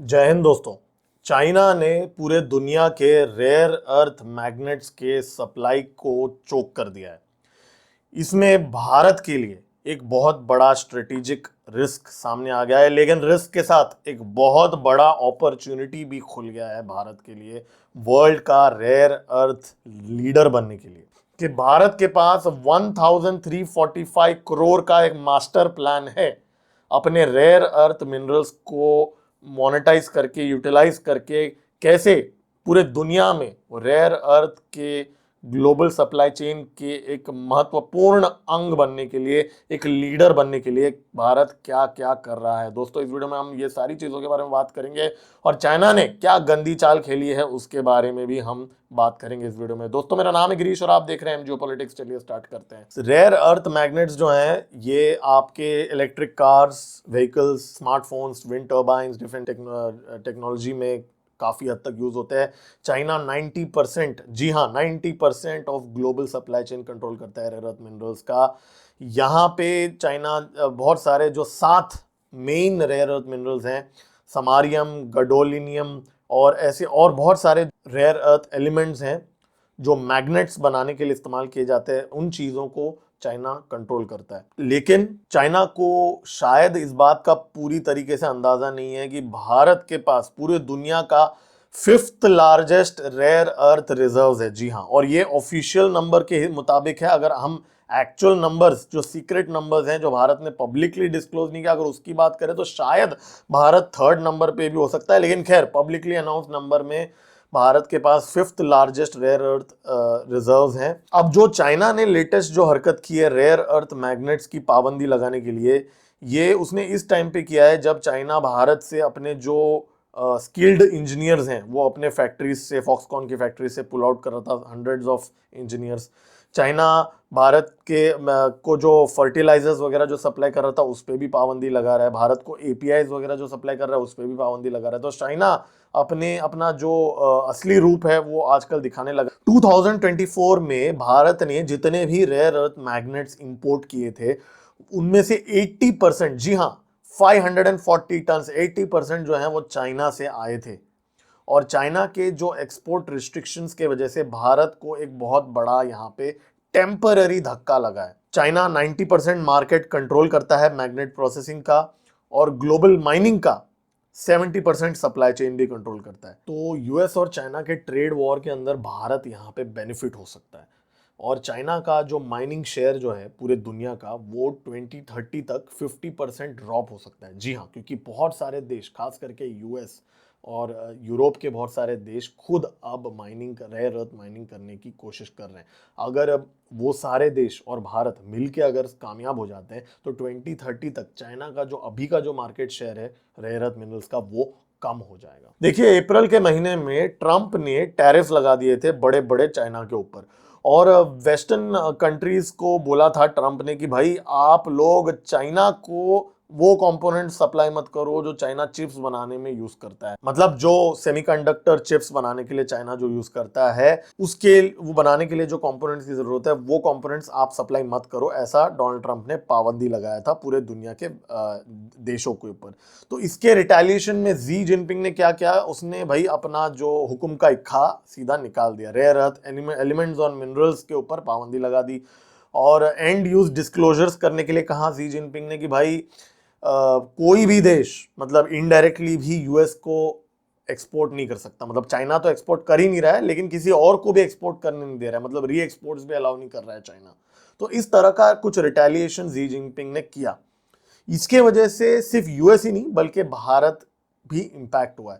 जय हिंद दोस्तों। चाइना ने पूरे दुनिया के रेयर अर्थ मैग्नेट्स के सप्लाई को चोक कर दिया है। इसमें भारत के लिए एक बहुत बड़ा स्ट्रेटेजिक रिस्क सामने आ गया है, लेकिन रिस्क के साथ एक बहुत बड़ा अपॉर्चुनिटी भी खुल गया है भारत के लिए वर्ल्ड का रेयर अर्थ लीडर बनने के लिए। कि भारत के पास 1345 करोड़ का एक मास्टर प्लान है अपने रेयर अर्थ मिनरल्स को मोनेटाइज करके यूटिलाइज करके कैसे पूरे दुनिया में रेयर अर्थ के ग्लोबल सप्लाई चेन के एक महत्वपूर्ण अंग बनने के लिए, एक लीडर बनने के लिए भारत क्या क्या कर रहा है। दोस्तों, इस वीडियो में हम ये सारी चीज़ों के बारे में बात करेंगे और चाइना ने क्या गंदी चाल खेली है उसके बारे में भी हम बात करेंगे इस वीडियो में। दोस्तों, मेरा नाम है गिरीश और आप देख रहे हैं जियोपॉलिटिक्स। चलिए स्टार्ट करते हैं। रेयर अर्थ मैग्नेट्स जो हैं ये आपके electric cars, vehicles, smartphones, wind turbines, different technology में काफ़ी हद तक यूज होते हैं। चाइना 90%, जी हाँ 90% of global supply chain control करता है रेयर अर्थ मिनरल्स का। यहाँ पे चाइना बहुत सारे जो 7 मेन रेयर अर्थ मिनरल्स हैं, समारियम, गडोलिनियम और ऐसे और बहुत सारे रेयर अर्थ एलिमेंट्स हैं जो मैग्नेट्स बनाने के लिए इस्तेमाल किए जाते हैं, उन चीज़ों को चाइना कंट्रोल करता है। लेकिन चाइना को शायद इस बात का पूरी तरीके से अंदाजा नहीं है कि भारत के पास पूरे दुनिया का 5th largest rare earth reserves है। जी हाँ, और ये ऑफिशियल नंबर के मुताबिक है। अगर हम एक्चुअल नंबर्स, जो सीक्रेट नंबर्स हैं जो भारत ने पब्लिकली डिस्क्लोज नहीं किया, अगर उसकी बात करें तो शायद भारत 3rd नंबर पे भी हो सकता है। लेकिन खैर, पब्लिकली अनाउंस नंबर में भारत के पास 5th largest rare earth reserves हैं। अब जो चाइना ने लेटेस्ट जो हरकत की है रेयर अर्थ मैग्नेट्स की पाबंदी लगाने के लिए, ये उसने इस टाइम पे किया है जब चाइना भारत से अपने जो स्किल्ड इंजीनियर्स हैं वो अपने फैक्ट्रीज से, फॉक्सकॉन की फैक्ट्री से पुल आउट कर रहा था, hundreds of engineers. China Bharat के को जो फर्टिलाइजर्स वगैरह जो सप्लाई कर रहा था उस पर भी पाबंदी लगा रहा है। भारत को एपीआईज वगैरह जो सप्लाई कर रहा है उस पर भी पाबंदी लगा रहा है। तो चाइना अपना जो असली रूप है वो आजकल दिखाने लगा। 2024 में भारत ने जितने भी रेयर अर्थ मैग्नेट्स इंपोर्ट किए थे उनमें से 80%, जी हाँ 540 टन, 80% जो है वो चाइना से आए थे। और चाइना के जो एक्सपोर्ट रिस्ट्रिक्शंस के वजह से भारत को एक बहुत बड़ा यहाँ पे टेम्पररी धक्का लगा है। चाइना 90% मार्केट कंट्रोल करता है मैग्नेट प्रोसेसिंग का और ग्लोबल माइनिंग का 70% सप्लाई चेन भी कंट्रोल करता है। तो यूएस और चाइना के ट्रेड वॉर के अंदर भारत यहाँ पे बेनिफिट हो सकता है। और चाइना का जो माइनिंग शेयर जो है पूरे दुनिया का वो 2030 तक 50% ड्रॉप हो सकता है। जी हाँ, क्योंकि बहुत सारे देश, खास करके यूएस और यूरोप के बहुत सारे देश खुद अब रेयर अर्थ माइनिंग करने की कोशिश कर रहे हैं। अगर अब वो सारे देश और भारत मिलके अगर कामयाब हो जाते हैं तो 2030 तक चाइना का जो अभी का जो मार्केट शेयर है रेयर अर्थ मिनरल्स का वो कम हो जाएगा। देखिए, अप्रैल के महीने में ट्रंप ने टैरिफ लगा दिए थे बड़े बड़े चाइना के ऊपर और वेस्टर्न कंट्रीज को बोला था ट्रंप ने कि भाई आप लोग चाइना को वो कंपोनेंट सप्लाई मत करो जो चाइना चिप्स बनाने में यूज करता है। मतलब जो सेमीकंडक्टर चिप्स बनाने के लिए चाइना जो यूज करता है उसके वो बनाने के लिए जो कंपोनेंट्स की जरूरत है वो कंपोनेंट्स आप सप्लाई मत करो, ऐसा डोनाल्ड ट्रंप ने पाबंदी लगाया था पूरे दुनिया के देशों के ऊपर। तो इसके रिटेलिएशन में जी जिनपिंग ने क्या किया, उसने भाई अपना जो हुक्म का इक्खा सीधा निकाल दिया। रेयर अर्थ एलिमेंट्स और मिनरल्स के ऊपर पाबंदी लगा दी और एंड यूज डिस्क्लोजर्स करने के लिए कहा जी जिनपिंग ने कि भाई कोई भी देश मतलब इनडायरेक्टली भी यूएस को एक्सपोर्ट नहीं कर सकता। मतलब चाइना तो एक्सपोर्ट कर ही नहीं रहा है लेकिन किसी और को भी एक्सपोर्ट करने नहीं दे रहा है, मतलब री एक्सपोर्ट्स भी अलाउ नहीं कर रहा है चाइना। तो इस तरह का कुछ रिटेलिएशन जी जिनपिंग ने किया। इसके वजह से सिर्फ यूएस ही नहीं बल्कि भारत भी इंपैक्ट हुआ है।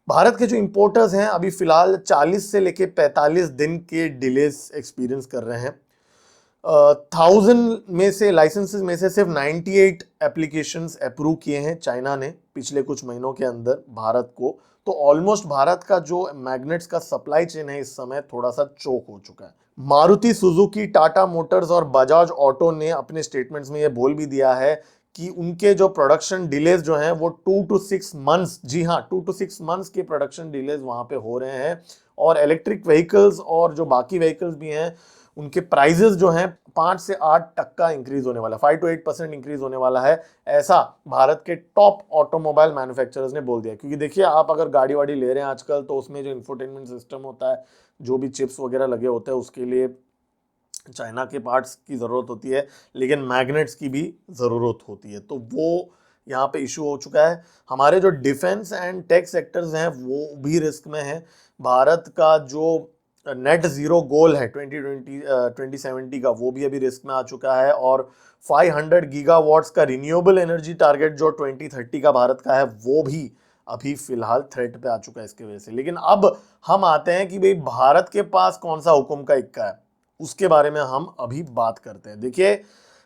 भारत के जो इंपोर्टर्स हैं अभी फिलहाल 40 से लेके 45 दिन के डिलेस एक्सपीरियंस कर रहे हैं। 1000 में से लाइसेंसेस में से सिर्फ 98 एप्लीकेशंस अप्रूव किए हैं चाइना ने पिछले कुछ महीनों के अंदर भारत को। तो ऑलमोस्ट भारत का जो मैग्नेट्स का सप्लाई चेन है इस समय थोड़ा सा चोक हो चुका है। मारुति सुजुकी, टाटा मोटर्स और बजाज ऑटो ने अपने स्टेटमेंट्स में ये बोल भी दिया है कि उनके जो प्रोडक्शन डिलेज जो हैं वो 2 to 6 मंथ्स, जी हाँ 2 to 6 मंथ्स के प्रोडक्शन डिलेज वहां पे हो रहे हैं। और इलेक्ट्रिक व्हीकल्स और जो बाकी व्हीकल्स भी हैं उनके प्राइजेस जो हैं 5 से 8% इंक्रीज होने वाला है, 5 to 8% इंक्रीज होने वाला है, ऐसा भारत के टॉप ऑटोमोबाइल मैन्युफैक्चरर्स ने बोल दिया। क्योंकि देखिए, आप अगर गाड़ी वाड़ी ले रहे हैं आजकल, तो उसमें जो इंफोटेनमेंट सिस्टम होता है, जो भी चिप्स वगैरह लगे होते हैं, उसके लिए चाइना के पार्ट्स की ज़रूरत होती है, लेकिन मैग्नेट्स की भी ज़रूरत होती है। तो वो यहाँ पे इशू हो चुका है। हमारे जो डिफेंस एंड टेक सेक्टर्स हैं वो भी रिस्क में हैं। भारत का जो नेट ज़ीरो गोल है 2070 का, वो भी अभी रिस्क में आ चुका है। और 500 गीगावाट्स का रिन्यूएबल एनर्जी टारगेट जो 2030 का भारत का है, वो भी अभी फिलहाल थ्रेट पे आ चुका है इसके वजह से। लेकिन अब हम आते हैं कि भाई भारत के पास कौन सा हुक्म का इक्का है, उसके बारे में हम अभी बात करते हैं। देखिए,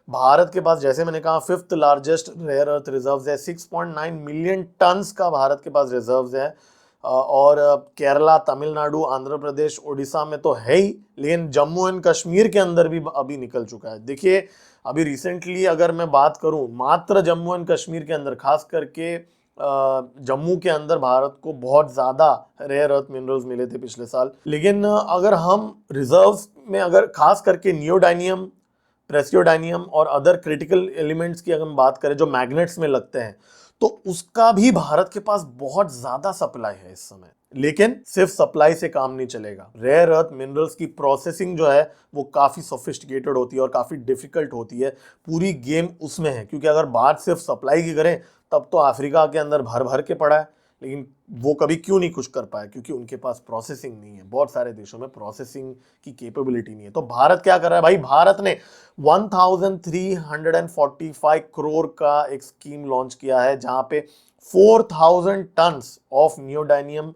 भारत के पास, जैसे मैंने कहा, 5th largest rare earth reserves है, 6.9 मिलियन टन्स का भारत के पास रिजर्व्स है। और केरला, तमिलनाडु, आंध्र प्रदेश, उड़ीसा में तो है ही, लेकिन जम्मू एंड कश्मीर के अंदर भी अभी निकल चुका है। देखिए, अभी रिसेंटली अगर मैं बात करूं, मात्र जम्मू एंड कश्मीर के अंदर, खास करके जम्मू के अंदर, भारत को बहुत ज़्यादा रेयर अर्थ मिनरल्स मिले थे पिछले साल। लेकिन अगर हम रिजर्व्स में, अगर खास करके नियोडाइनियम, प्रेसियोडाइनियम और अदर क्रिटिकल एलिमेंट्स की अगर हम बात करें जो मैग्नेट्स में लगते हैं, तो उसका भी भारत के पास बहुत ज़्यादा सप्लाई है इस समय। लेकिन सिर्फ सप्लाई से काम नहीं चलेगा। रेयर अर्थ मिनरल्स की प्रोसेसिंग जो है वो काफ़ी सोफिस्टिकेटेड होती है और काफ़ी डिफिकल्ट होती है। पूरी गेम उसमें है, क्योंकि अगर बात सिर्फ सप्लाई की करें, तब तो अफ्रीका के अंदर भर भर के पड़ा है, लेकिन वो कभी क्यों नहीं कुछ कर पाया? क्योंकि उनके पास प्रोसेसिंग नहीं है। बहुत सारे देशों में प्रोसेसिंग की कैपेबिलिटी नहीं है। तो भारत क्या कर रहा है भाई? भारत ने 1345 करोड़ का एक स्कीम लॉन्च किया है, जहां पे 4000 टन्स ऑफ नियोडाइनियम,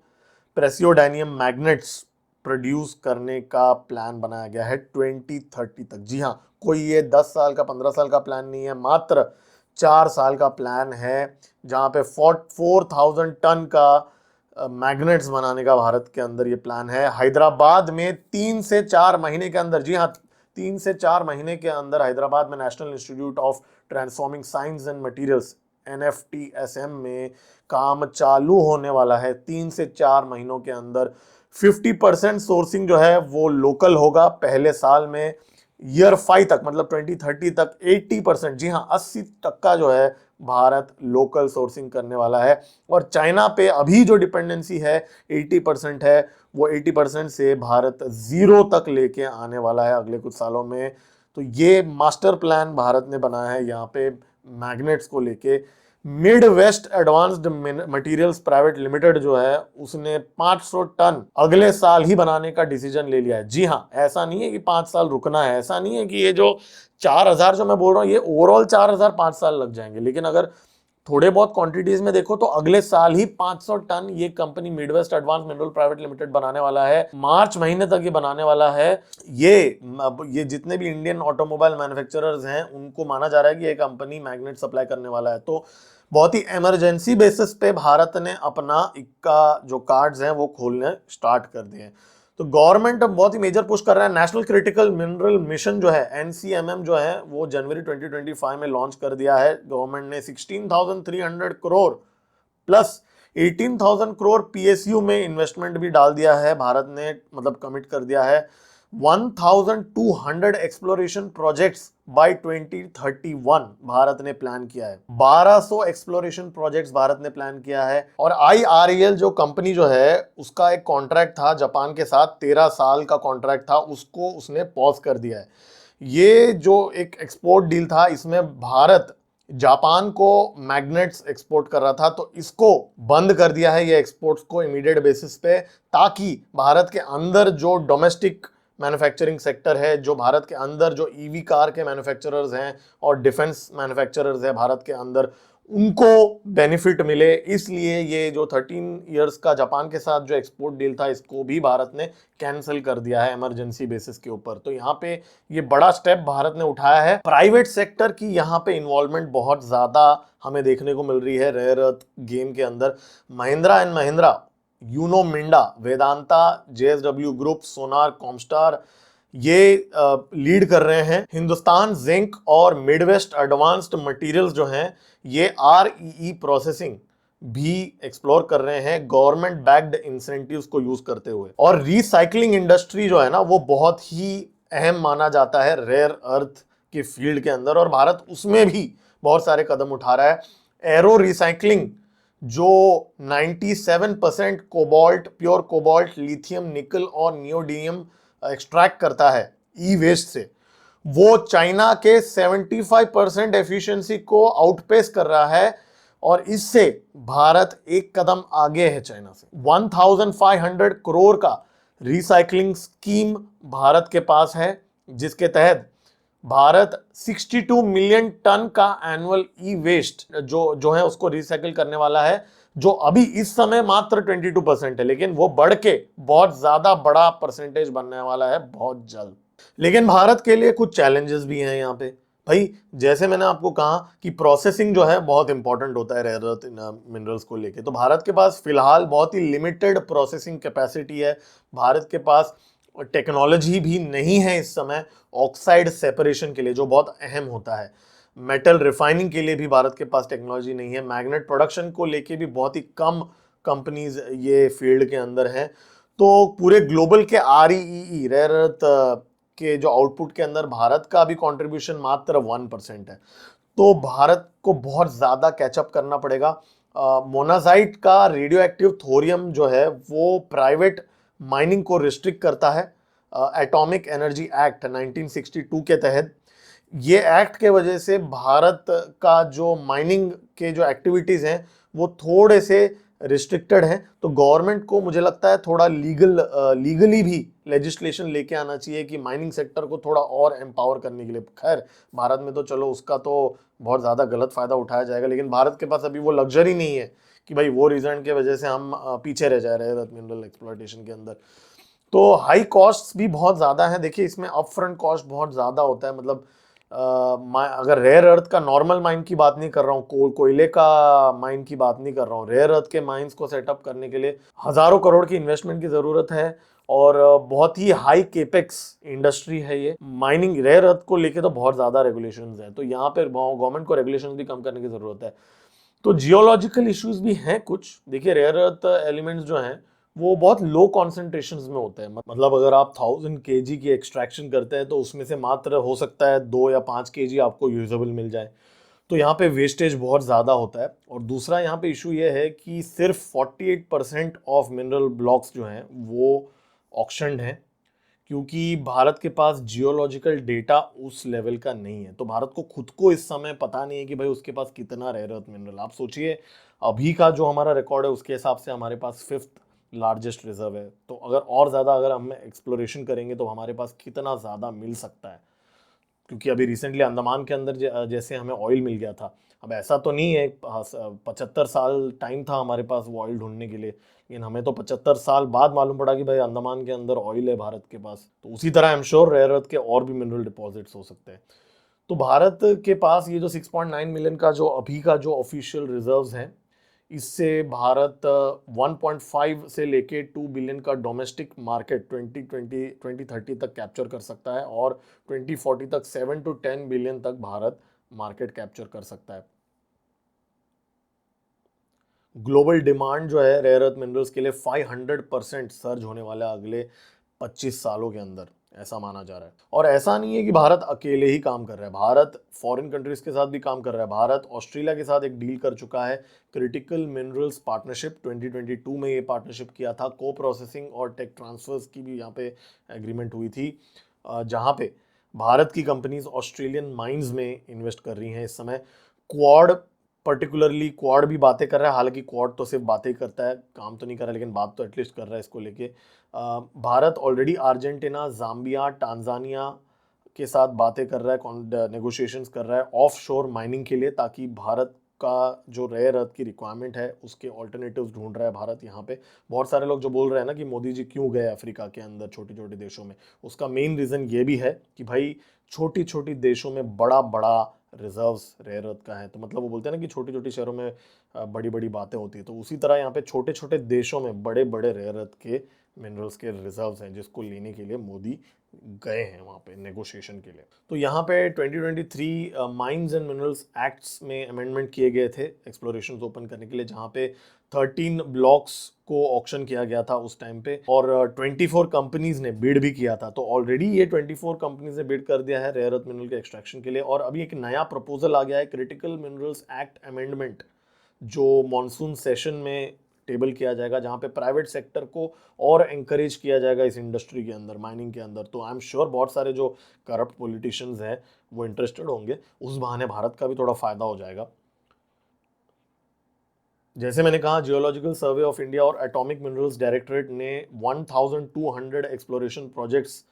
प्रेसियोडाइनियम मैग्नेट्स प्रोड्यूस करने का प्लान बनाया गया है 2030 तक। जी हाँ, कोई ये 10 साल का, 15 साल का प्लान नहीं है, मात्र 4 साल का प्लान है, जहाँ पे 4000 टन का मैग्नेट्स बनाने का भारत के अंदर ये प्लान है। हैदराबाद में 3 से 4 महीने के अंदर, जी हाँ, 3 से 4 महीने के अंदर हैदराबाद में national institute of transforming science and materials, NFTSM में काम चालू होने वाला है। 3 से 4 महीनों के अंदर 50% सोर्सिंग जो है वो लोकल होगा पहले साल में। ईयर 5 तक, मतलब 2030 तक 80%, जी हाँ, 80% जो है भारत लोकल सोर्सिंग करने वाला है। और चाइना पे अभी जो डिपेंडेंसी है 80% है, वो 80% से भारत 0 तक लेके आने वाला है अगले कुछ सालों में। तो ये मास्टर प्लान भारत ने बनाया है यहाँ पे मैग्नेट्स को लेके। Midwest advanced materials private limited जो है, उसने 500 टन अगले साल ही बनाने का डिसीजन ले लिया है। जी हाँ, ऐसा नहीं है कि 5 साल रुकना है, ऐसा नहीं है कि ये जो 4000 जो मैं बोल रहा हूँ, ये ओवरऑल 4000 5 साल लग जाएंगे। लेकिन अगर थोड़े बहुत क्वांटिटीज में देखो तो अगले साल ही 500 टन ये company Midwest advance mineral private limited बनाने वाला है। मार्च महीने तक ये बनाने वाला है। ये जितने भी इंडियन ऑटोमोबाइल मैन्युफैक्चरर्स हैं, उनको माना जा रहा है कि ये कंपनी मैग्नेट सप्लाई करने वाला है। तो बहुत ही इमरजेंसी बेसिस पे भारत ने अपना इक्का जो कार्ड्स हैं वो खोलने स्टार्ट कर दिए। तो गवर्नमेंट अब बहुत ही मेजर पुश कर रहा है। नेशनल क्रिटिकल मिनरल मिशन जो है, NCMM जो है, वो जनवरी 2025 में लॉन्च कर दिया है। गवर्नमेंट ने 16,300 करोड़ प्लस 18,000 करोड़ PSU में इन्वेस्टमेंट भी डाल दिया है। भारत ने मतलब कमिट कर दिया है 1200 एक्सप्लोरेशन प्रोजेक्ट्स बाय 2031 भारत ने प्लान किया है। 1200 एक्सप्लोरेशन प्रोजेक्ट्स भारत ने प्लान किया है। और IREL जो कंपनी जो है, उसका एक कॉन्ट्रैक्ट था जापान के साथ, 13 साल का कॉन्ट्रैक्ट था, उसको उसने पॉज कर दिया है। ये जो एक एक्सपोर्ट डील था, इसमें भारत जापान को मैग्नेट्स एक्सपोर्ट कर रहा था, तो इसको बंद कर दिया है, ये एक्सपोर्ट्स को इमीडिएट बेसिस पे, ताकि भारत के अंदर जो डोमेस्टिक मैन्युफैक्चरिंग सेक्टर है, जो भारत के अंदर जो EV कार के मैन्युफैक्चरर्स हैं और डिफेंस मैन्युफैक्चरर्स हैं भारत के अंदर, उनको बेनिफिट मिले। इसलिए ये जो 13 इयर्स का जापान के साथ जो एक्सपोर्ट डील था, इसको भी भारत ने कैंसिल कर दिया है इमरजेंसी बेसिस के ऊपर। तो यहाँ पे ये बड़ा स्टेप भारत ने उठाया है। प्राइवेट सेक्टर की यहाँ पे इन्वॉल्वमेंट बहुत ज्यादा हमें देखने को मिल रही है रेयर अर्थ गेम के अंदर। Mahindra and Mahindra, Uno Minda, Vedanta, JSW group, Sona, Comstar, ये लीड कर रहे हैं। हिंदुस्तान जिंक और मिडवेस्ट एडवांस्ड मटेरियल्स जो हैं, ये REE प्रोसेसिंग भी एक्सप्लोर कर रहे हैं गवर्नमेंट बैक्ड इंसेंटिव्स को यूज करते हुए। और रिसाइकलिंग इंडस्ट्री जो है ना, वो बहुत ही अहम माना जाता है रेयर अर्थ के फील्ड के अंदर, और भारत उसमें भी बहुत सारे कदम उठा रहा है। एरो रिसाइकलिंग जो 97% कोबाल्ट, प्योर कोबाल्ट, लिथियम, निकल और नियोडीमियम एक्सट्रैक्ट करता है ई वेस्ट से, वो चाइना के 75% एफिशिएंसी को आउटपेस कर रहा है, और इससे भारत एक कदम आगे है चाइना से। 1500 करोड़ का रिसाइकलिंग स्कीम भारत के पास है, जिसके तहत भारत 62 मिलियन टन का एनुअल ई वेस्ट जो जो है उसको रिसाइकिल करने वाला है, जो अभी इस समय मात्र 22% है, लेकिन वो बढ़ के बहुत ज्यादा बड़ा परसेंटेज बनने वाला है बहुत जल्द। लेकिन भारत के लिए कुछ चैलेंजेस भी हैं यहाँ पे भाई। जैसे मैंने आपको कहा कि प्रोसेसिंग जो है बहुत इंपॉर्टेंट होता है रेयर अर्थ मिनरल्स को लेके, तो भारत के पास फिलहाल बहुत ही लिमिटेड प्रोसेसिंग कैपेसिटी है। भारत के पास टेक्नोलॉजी भी नहीं है इस समय ऑक्साइड सेपरेशन के लिए, जो बहुत अहम होता है। मेटल रिफाइनिंग के लिए भी भारत के पास टेक्नोलॉजी नहीं है। मैग्नेट प्रोडक्शन को लेके भी बहुत ही कम कंपनीज ये फील्ड के अंदर हैं। तो पूरे ग्लोबल के REE रेयर अर्थ के जो आउटपुट के अंदर भारत का भी कंट्रीब्यूशन मात्र 1% है। तो भारत को बहुत ज्यादा कैचअप करना पड़ेगा। मोनाजाइट का रेडियो एक्टिव थोरियम जो है वो प्राइवेट माइनिंग को रिस्ट्रिक्ट करता है एटॉमिक एनर्जी एक्ट 1962 के तहत। ये एक्ट के वजह से भारत का जो माइनिंग के जो एक्टिविटीज हैं वो थोड़े से रिस्ट्रिक्टेड हैं। तो गवर्नमेंट को मुझे लगता है थोड़ा लीगली भी लेजिस्लेशन लेके आना चाहिए कि माइनिंग सेक्टर को थोड़ा और एम्पावर करने के लिए। खैर भारत में तो चलो उसका तो बहुत ज़्यादा गलत फायदा उठाया जाएगा, लेकिन भारत के पास अभी वो लग्जरी नहीं है कि भाई वो रीजन के वजह से हम पीछे रह जा रहे हैं मिनरल एक्सप्लॉयटेशन के अंदर। तो हाई कॉस्ट भी बहुत ज़्यादा है। देखिए इसमें अप फ्रंट कॉस्ट बहुत ज़्यादा होता है। मतलब अगर रेयर अर्थ का नॉर्मल माइन की बात नहीं कर रहा हूँ, कोयले का माइन की बात नहीं कर रहा हूँ, रेयर अर्थ के माइंस को सेटअप करने के लिए हजारों करोड़ की इन्वेस्टमेंट की जरूरत है, और बहुत ही हाई केपेक्स इंडस्ट्री है ये। माइनिंग रेयर अर्थ को लेके तो बहुत ज्यादा रेगुलेशंस है, तो यहाँ पे गवर्नमेंट को रेगुलेशंस भी कम करने की जरूरत है। तो जियोलॉजिकल इश्यूज भी हैं कुछ। देखिए रेयर अर्थ एलिमेंट्स जो हैं वो बहुत लो कॉन्सेंट्रेशन में होते हैं। मतलब अगर आप 1000 kg की एक्सट्रैक्शन करते हैं तो उसमें से मात्र हो सकता है 2 या 5 kg आपको यूजेबल मिल जाए। तो यहाँ पे वेस्टेज बहुत ज़्यादा होता है। और दूसरा यहाँ पे इशू ये है कि सिर्फ 48% ऑफ मिनरल ब्लॉक्स जो हैं वो ऑक्शन्ड हैं, क्योंकि भारत के पास जियोलॉजिकल डेटा उस लेवल का नहीं है। तो भारत को खुद को इस समय पता नहीं है कि भाई उसके पास कितना रेयर अर्थ मिनरल। आप सोचिए अभी का जो हमारा रिकॉर्ड है उसके हिसाब से हमारे पास 5th लार्जेस्ट रिजर्व है। तो और ज़्यादा अगर हम एक्सप्लोरेशन करेंगे तो हमारे पास कितना ज़्यादा मिल सकता है। क्योंकि अभी रिसेंटली अंडमान के अंदर जैसे हमें ऑयल मिल गया था। अब ऐसा तो नहीं है 75 साल टाइम था हमारे पास वो ऑयल ढूंढने के लिए, लेकिन हमें तो 75 साल बाद मालूम पड़ा कि भाई अंडमान के अंदर ऑयल है भारत के पास। तो उसी तरह I am sure rare earth के और भी मिनरल डिपॉजिट्स हो सकते हैं। तो भारत के पास ये जो 6.9 मिलियन का जो अभी का जो ऑफिशियल रिजर्व्स हैं, इससे भारत 1.5 से लेके 2 बिलियन का डोमेस्टिक मार्केट 2030 तक कैप्चर कर सकता है, और 2040 तक 7 to 10 बिलियन तक भारत मार्केट कैप्चर कर सकता है। ग्लोबल डिमांड जो है रेयर अर्थ मिनरल्स के लिए 500% सर्ज होने वाला है अगले 25 सालों के अंदर, ऐसा माना जा रहा है। और ऐसा नहीं है कि भारत अकेले ही काम कर रहा है, भारत फॉरेन कंट्रीज के साथ भी काम कर रहा है। भारत ऑस्ट्रेलिया के साथ एक डील कर चुका है, क्रिटिकल मिनरल्स पार्टनरशिप। 2022 में ये पार्टनरशिप किया था। को प्रोसेसिंग और टेक ट्रांसफर्स की भी यहाँ पे एग्रीमेंट हुई थी, जहाँ पे भारत की कंपनीज ऑस्ट्रेलियन माइंस में इन्वेस्ट कर रही हैं इस समय। क्वाड, पर्टिकुलरली क्वाड भी बातें कर रहा है। हालांकि क्वाड तो सिर्फ बातें ही करता है, काम तो नहीं कर रहा, लेकिन बात तो एटलीस्ट कर रहा है इसको लेके। Bharat already Argentina, Zambia, Tanzania के साथ बातें कर रहा है, नेगोशिएशंस कर रहा है ऑफ शोर माइनिंग के लिए, ताकि भारत का जो रेयर अर्थ की रिक्वायरमेंट है उसके ऑल्टरनेटिव्स ढूंढ रहा है भारत यहाँ पे। बहुत सारे लोग जो बोल रहे हैं ना कि मोदी जी क्यों गए अफ्रीका के अंदर छोटे छोटे देशों में, उसका मेन रीज़न ये भी है कि भाई छोटी छोटी देशों में बड़ा बड़ा रिजर्व्स रेयर अर्थ का है। तो मतलब वो बोलते हैं ना कि छोटी छोटी शहरों में बड़ी बड़ी बातें होती है, तो उसी तरह यहाँ पे छोटे छोटे देशों में बड़े बड़े रेयर अर्थ के मिनरल्स के रिजर्व्स हैं, जिसको लेने के लिए मोदी गए हैं वहाँ पे नेगोशिएशन के लिए। तो यहाँ पे 2023 माइंस एंड मिनरल्स एक्ट्स में अमेंडमेंट किए गए थे एक्सप्लोरेशन ओपन करने के लिए, जहाँ पे 13 ब्लॉक्स को ऑक्शन किया गया था उस टाइम पे, और 24 कंपनीज ने बिड भी किया था। तो ऑलरेडी ये 24 कंपनीज ने बिड कर दिया है रेयर अर्थ मिनरल के एक्सट्रैक्शन के लिए। और अभी एक नया प्रपोजल आ गया है, क्रिटिकल मिनरल्स एक्ट अमेंडमेंट, जो मॉनसून सेशन में टेबल किया जाएगा, जहां पे प्राइवेट सेक्टर को और एंकरेज किया जाएगा इस इंडस्ट्री के अंदर, माइनिंग के अंदर। तो आई एम श्योर बहुत सारे जो करप्ट पॉलिटिशियंस हैं वो इंटरेस्टेड होंगे, उस बहाने भारत का भी थोड़ा फायदा हो जाएगा। जैसे मैंने कहा, जियोलॉजिकल सर्वे ऑफ इंडिया और एटॉमिक मिनरल्स डायरेक्टरेट ने 1200 एक्सप्लोरेशन प्रोजेक्ट्स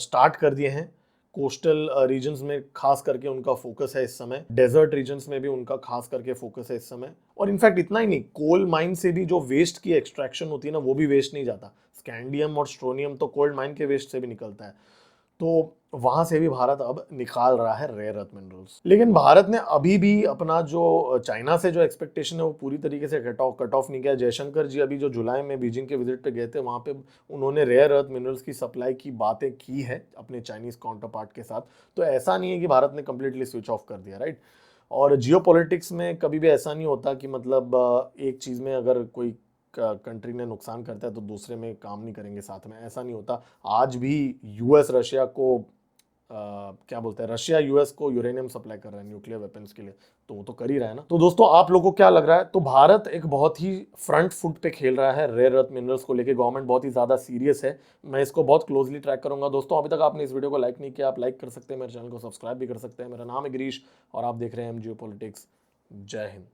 स्टार्ट कर दिए हैं। कोस्टल रीजन्स में खास करके उनका फोकस है इस समय, डेजर्ट रीजन्स में भी उनका खास करके फोकस है इस समय। और इनफैक्ट इतना ही नहीं, कोल माइन से भी जो वेस्ट की एक्सट्रैक्शन होती है ना, वो भी वेस्ट नहीं जाता। स्कैंडियम और स्ट्रोनियम तो कोल्ड माइन के वेस्ट से भी निकलता है, तो वहां से भी भारत अब निकाल रहा है रेयर अर्थ मिनरल्स। लेकिन भारत ने अभी भी अपना जो चाइना से जो एक्सपेक्टेशन है वो पूरी तरीके से कट ऑफ नहीं किया। जयशंकर जी अभी जो जुलाई में बीजिंग के विजिट पे गए थे, वहां पे उन्होंने रेयर अर्थ मिनरल्स की सप्लाई की बातें की है अपने चाइनीज काउंटर पार्ट के साथ। तो ऐसा नहीं है कि भारत ने कंप्लीटली स्विच ऑफ कर दिया, राइट। और जियो पॉलिटिक्स में कभी भी ऐसा नहीं होता कि मतलब एक चीज में अगर कोई कंट्री ने नुकसान करता है तो दूसरे में काम नहीं करेंगे साथ में, ऐसा नहीं होता। आज भी यूएस रशिया को क्या बोलते हैं, रशिया यूएस को यूरेनियम सप्लाई कर रहा है न्यूक्लियर वेपन्स के लिए, तो वो तो कर ही रहा है ना। तो दोस्तों, आप लोगों को क्या लग रहा है? तो भारत एक बहुत ही फ्रंट फुट पे खेल रहा है रेयर अर्थ मिनरल्स को लेके, गवर्नमेंट बहुत ही ज्यादा सीरियस है। मैं इसको बहुत क्लोजली ट्रैक करूंगा। दोस्तों, अभी तक आपने इस वीडियो को लाइक नहीं किया, आप लाइक कर सकते हैं, मेरे चैनल को सब्सक्राइब भी कर सकते हैं। मेरा नाम है गिरीश और आप देख रहे हैं एम जियो पॉलिटिक्स। जय हिंद।